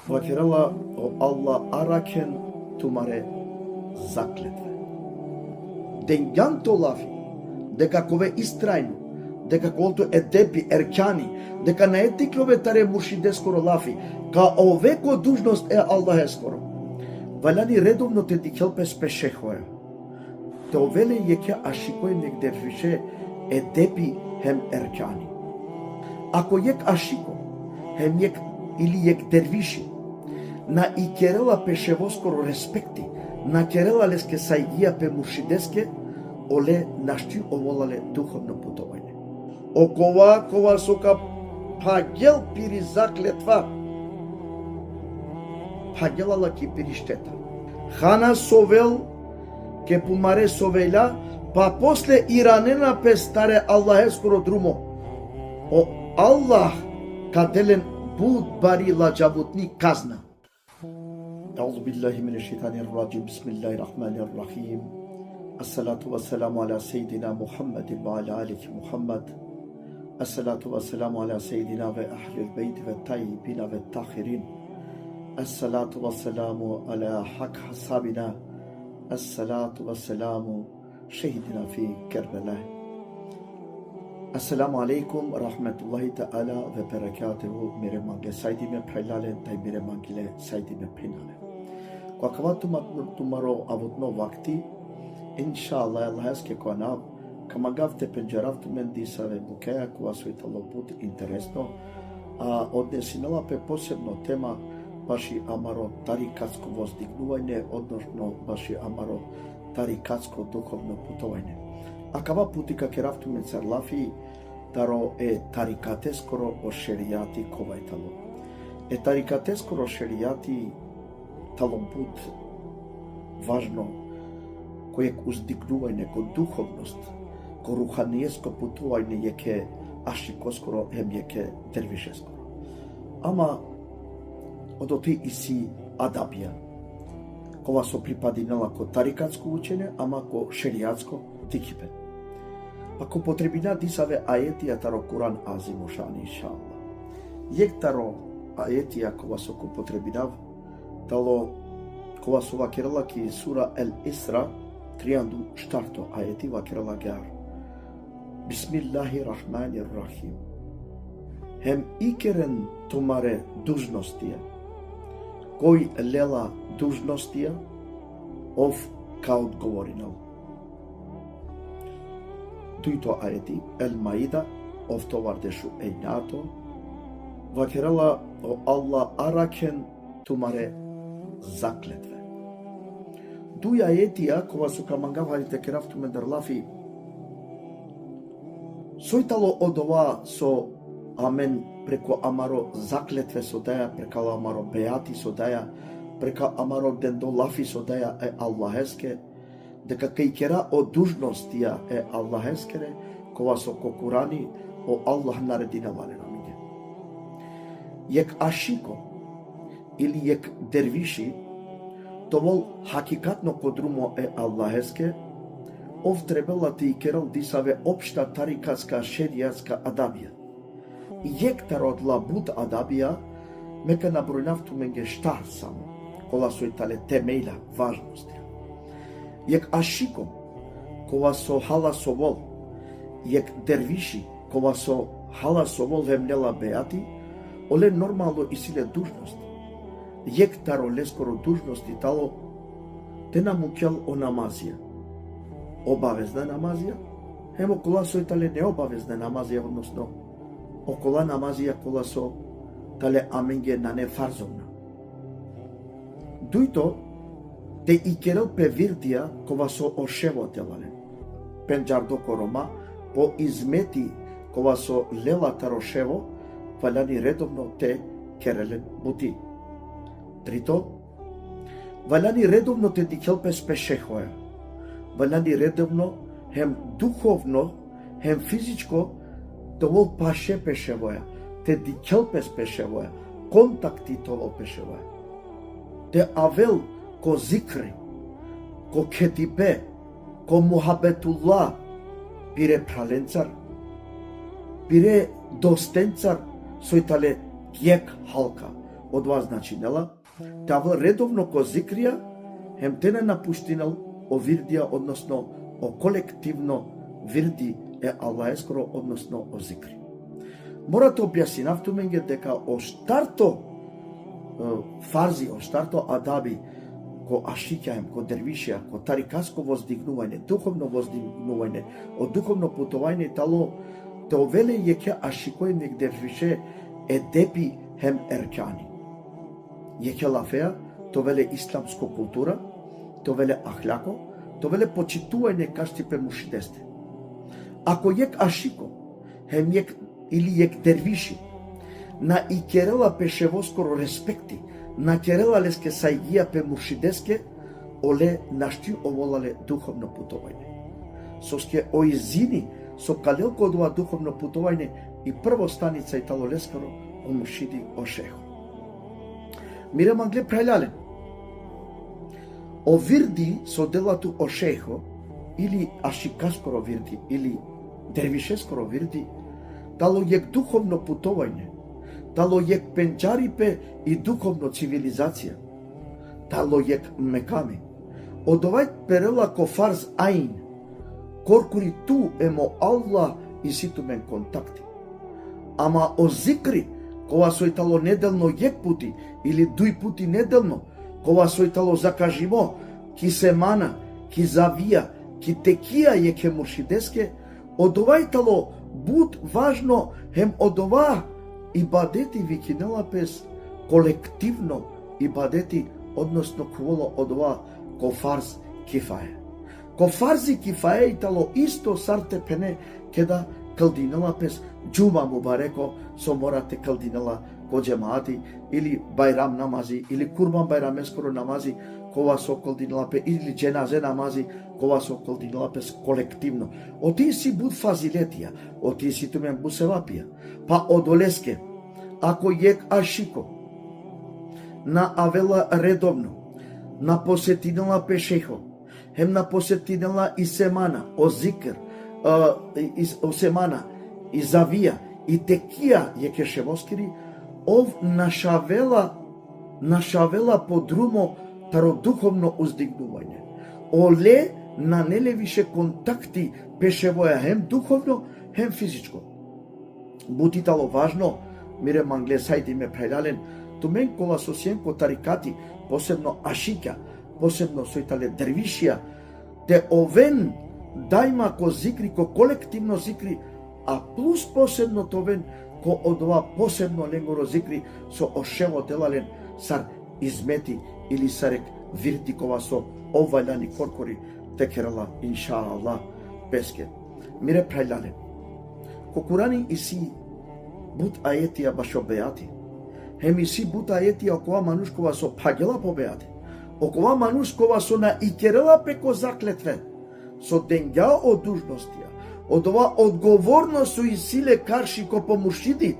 Вакерала о Аллах аракен тумаре заклетве. Денгјан лафи, дека кове истрајно, дека колто е депи еркјани, дека не е тиклове таре муршиде скоро лафи, ка овеко дужност е Аллах е скоро. Валяни редовно те дикелпе спешехоја. Те овеле јеке ашикој нек дервише е депи хем еркјани. Ако јек ашико, хем јек или јек дервиши, на и керела пешево скоро респекти, на керела леске сајгија пе муршидеске, оле нашти оволале духовно путување. Окова сока пагел пири заклетва, пагелала ки пири штета. Хана совел ке пумаре совеля, па после иранена пе старе Аллах скоро друмо. О Аллах каделен буд бари ладжавутни казна. أعوذ بالله من الشيطان الرجيم بسم الله الرحمن الرحيم الصلاة والسلام على سيدنا محمد وعلى آله محمد الصلاة والسلام على سيدنا وأهل البيت والطيبين والطاهرين الصلاة والسلام على حق حسابنا الصلاة والسلام شهدنا في كربلاء السلام عليكم ورحمة الله تعالى وبركاته मेरे मांगे साइडी में फैलाले ताई मेरे मांगले साइडी में फिनाले Каква тумаро авутно вакти, иншалла Аллах ке конав, камагавте пенџеравту мен дисаве букеја кога соитало бут интересно, а однесинала пе посебно тема баши амаро тарикатско воздигнување, односно баши амаро тарикатско духовно путување. А кава путика керавту мен царлафи, даро е тарикатескоро о шеријати ковајтало. Е тарикатескоро шеријати талом пут важно кој уздигнување ко духовност, ко руханијеско путување јеке ашико скоро ем јеке дервише скоро. Ама одоти и си адабија, кога со припадинала ко тарикатско учење, ама ко шеријатско тикипе. Па ко потребина дисаве ајетија таро Куран азимо шани иншалла. Јек таро ајетија кога со ко потребинав, тало кога со вакерала ки сура Ел Исра, тријанду штарто ајети вакерала гар. Бисмиллахи рахмани рахим. Хем икерен тумаре дужностија, кој лела дужностија, ов ка одговоринал. Дуито ајети, Ел Маида, ов товардешу ејнато, вакерала о Аллах аракен тумаре заклетве. Дуја ајетија кога со камангавалите керавту медарлафи, сојтало од ова со амен преко амаро заклетве со даја, преко амаро беати со даја, преко амаро дендолафи со даја е Аллахеске, дека кај кера од дужностија е Аллахескере, кога со кокурани о Аллах нареди на валена миѓе. Јек ашико или јек дервиши, товол хакикатно подрумо е Аллахеске, ов требала ти и керал дисаве општа тарикатска шеријатска адабија. И јек тарот лабут адабија, мека набројнавту менге штар само, кола сојтале темејла важности. Јек ашико, кога со хала со вол, јек дервиши, кога со хала со вол вемнела беати, оле нормално и силе дужности. Јек таро лескоро дужности тало те намукјал о намазија. Обавезна намазија, хемо кола сојтале необавезна намазија, односно окола намазија кола со тале аменге на нефарзовна. Дујто те и керел пе вирдија кога со ошево телале. Пенџардо корома по измети кога со лела тарошево, валяни редовно те керелен бути. Трито, валяни редовно те дикелпе спешехоја. Валяни редовно хем духовно, хем физичко, довол паше пешевоја. Те дикелпе спешевоја. Контакти тоа пешевоја. Те авел ко зикри, ко кетипе, ко мухабетулла, бире праленцар, бире достенцар, сојтале гјек халка, од вас значи нела, тава редовно ко зикрија, хем тене напуштинал о вирдија, односно о колективно вирди е Аллах ескоро, односно о зикри. Морате објаснав туменге дека о штарто фарзи, о штарто адаби, ко ашикјаем, ко дервишија, ко тарикаско воздигнување, духовно воздигнување, од духовно путување тало, те овеле јеке ашикој нек дервише едепи хем еркани. Јеке лафеа, то веле исламско култура, то веле ахляко, то веле почитување каштипе мушидесте. Ако јек ашико, хем јек или јек дервиши, на икерела пешевоскоро респекти, на керела леске сајгија пе муршидеске, оле нашти оволале духовно путување. Соске оизини, со калелко од ова духовно путување и прво станица и тало лескаро о муршиди о шехо. Мире мангле прелялен. О вирди со делату о шехо, или ашикаскоро вирди, или дервишескоро вирди, тало јек духовно путување, тало јек пенџарипе и духовно цивилизација, тало јек меками. Од овај перела ко фарз аин, коркури ту емо Аллах и ситу мен контакти. Ама о зикри, кога сојтало неделно јек пути или дуј пути неделно, кога сојтало закажимо, ки семана, ки завија, ки текија јеке муршидеске, од овај тало буд важно хем од ова ибадети викинела пес колективно ибадети, односно куволо од ова ко фарз кифае. Ко фарзи кифае и тало исто сарте пене кеда калдинела пес џума мубареко со морате калдинела ко джемаати или байрам намази или курбан байрамескоро намази кова со калдинела пе или дженазе намази кова со калдинела пес колективно. Оти си буд фазилетија, оти си тумен бусевапија. Па одолеске, ако јек ашико на авела редовно, на посетинела пешехо, хем на посетинела и семана, о зикр, о семана, и завија, и текија јеке шевоскири, ов нашавела подрумо таро духовно уздигнување. Оле на неле више контакти пешевоја, хем духовно, хем физичко. Бутитало важно, мире мангле сајди ме прелялен, тумен кола со сјенко тарикати, посебно ашика, посебно сојтале дервишија, те овен дајма ко зикри, ко колективно зикри, а плюс посебно товен ко од ова посебно ленгоро зикри со ошево делален сар измети или сарек виртикова со овајлани коркори текерала иншааллах песке. Мире прелялен. Ко Курани иси бут ајетија башо беати. Хем иси бут ајетија окова манушкова со пагела по беати. Окова манушкова со на икерела пеко заклетве. Со денгја од дужностија. Од ова одговорност со исиле карши ко помушиди.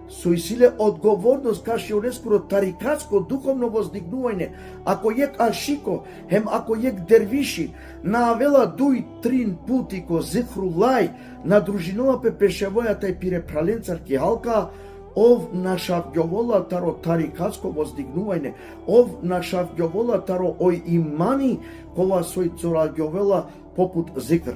Со исиле одговорност каши онескоро тарикатско духовно воздигнување. Ако јек ашико, хем ако јек дервиши, на авела дуј трин пути ко зихру лај, на дружинова пе пешевојата и пире праленцар ки халка, ов нашавѓовола таро тарикатско воздигнување, ов нашавѓовола таро ој имани, кова сој цораѓовела попут зикр.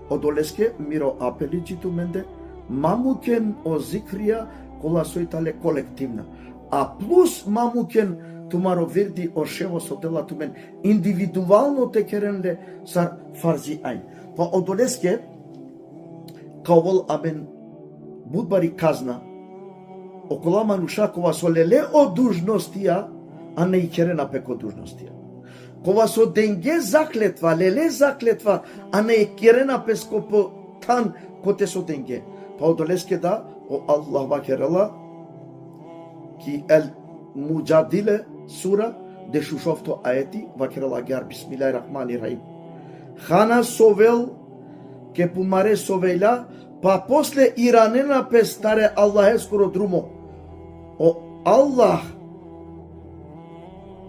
Одолеске миро апели читу менде, мамукен о зикрија кола сојтале колективна. А плюс мамукен тумаро верди о шево со дела тумен индивидуално те керенле сар фарзи ајн. Па одолеске кавол амен будбари казна окола манушакова со леле о дужностија, а не и керена пеко дужностија. Кова со денге заклетва, леле заклетва, а не и керена песко по тан коте со денге. Па одолеске да, о Аллах вакерела, ки ел муджадиле сура, де шушовто аети, вакерела гар, бисмилај рахмани раим. Хана совел, ке пумаре совеля, па после иранена пестаре Аллах ескоро друмо. О Аллах,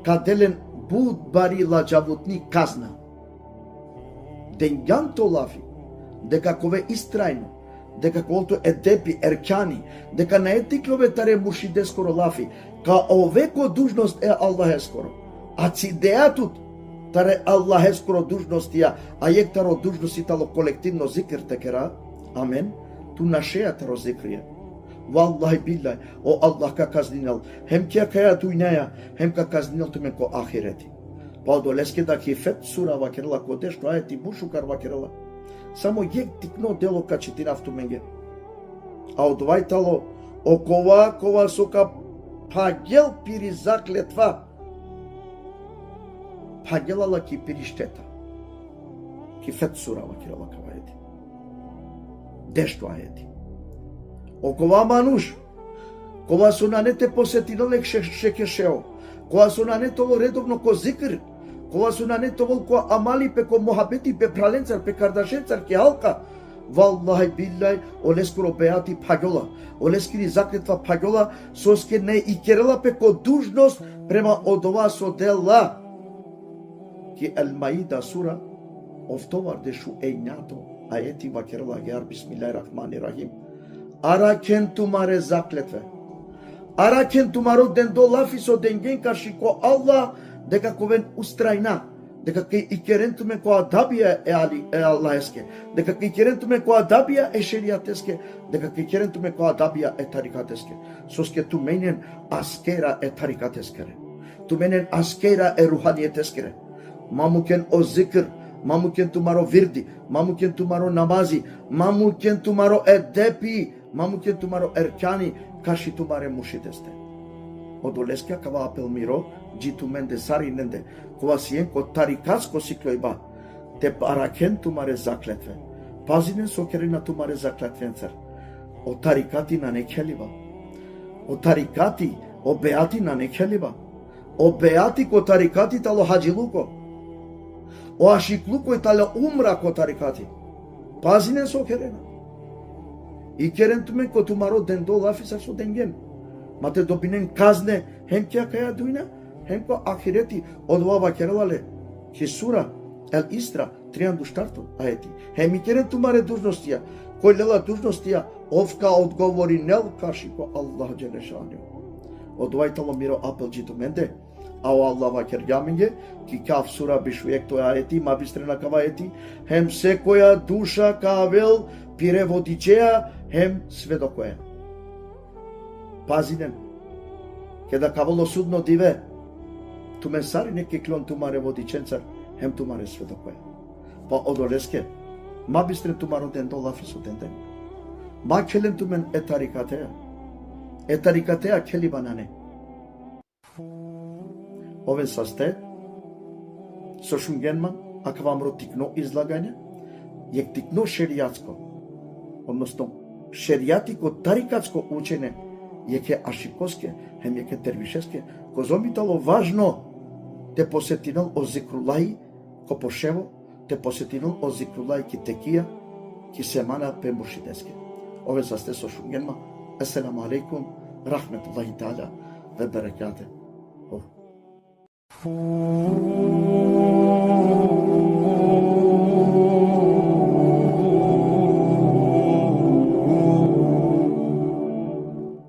каделен буд бари ладжавутни казна. Денгјанто лафи, дека кове истрајно, дека колто едепи, еркани, дека на етиклове таре мушидескоро лафи, ка овеко дужност е Аллах е скоро. А цидеатут таре Аллах е скоро дужностија, а ектаро дужности тало колективно зикр текера, амен, ту нашејатаро зикрија. Валлахи биллај, о Аллах ка казнинал, хем кја каја дујнаја, хем ка казнинал тумен ко ахирети. Па одолеске да хифет сура вакерла кодеш, тоа е ти бушукар вакерла. Само јек тикно дело ка четинав туменге. А одвајтало, окова сока пагел пири заклетва, пагелала ки пири штета. Хифет сура вакерла каваети. Дешто аети. Окова мануш, кога со нанете посетиле шекешео, кога со нанетово редовно ко зикр, кога со нанетово ко амали пеко мохабети пе праленцар, пе кардашенцар ке алка, валлахи биллај, олескоро беати пагола, олескири заклетва пагола, соске не и керела пеко дужност према од ова со дела. Ки Ал-Маида сура, офтовар дешу ејнато, аети вакерела геар бисмилаји рахмани рахим. Аракен тумаре заклетве. Аракен тумаро ден долафи со денген каши ко Аллах дека ковен устрајна, дека ке икерентуме ко адабија е Аллахеске, дека ке икерентуме ко адабија е шериатеске, дека ке икерентуме ко адабија е тарикатеске. Соске туменен аскера е тарикатескере. Туменен аскера е руханиетескере. Мамукен о зикр, мамукен тумаро вирди, мамукен тумаро намази, мамукен тумаро едепи, мамукен тумаро еркани, каши тумаре мушидесте. Одолескја кава апел миро, джиту менде сари ненде, кова сиен ко тарикаско сиклојба, те паракен тумаре заклетве. Пазинен сокери на тумаре заклетвенцер. О тарикати на некелива. О тарикати, о беати на некелива. О беати ко тарикати тало хаджилуко. O aşıklık ve tala umra ko tarikati. Pazine so kerena. I keren tumen ko tumaro dendo lafisa so dengen. Mate dopinen kazne hem kya kaya duyna hem ko ahireti odva vakerale ki sura El Isra 34 ayeti. Hem i keren tumare dužnostija. Koljela dužnostija ovka odgovori nel kaši ko Allah Đelešanu. Odvajtalo miro apel džitumende. Ao Allah vaker jamenge, ki kaf sura bishvek to aeti, ma bistrena kavaeti, hem sekoja duša kavel pirevodičeja, hem svedokoja. Pazinem, kada kavalo sudno dive, tu mensari neke klon tumare vodičencar, hem tumare svedokoja. Pa odoleske, ma bistre tumaro dendo lafiso denden. Ma kelen tumen etarikatea keli banane. Овен састе, со шунгенма, ако вам ротикно излагање, јек тикно шеријатско, односно шеријатико тарикатско учење, јек е ашикоске, хем јек е тервишеске, ко зомитало важно, те посетинал о зикрулаи, ко пошево, те посетинал о зикрулаи ки текија, ки семана пембушидеске. Овен састе со шунгенма, еселаму алейкум, рахметуллахи таала, ве берекате. Oh.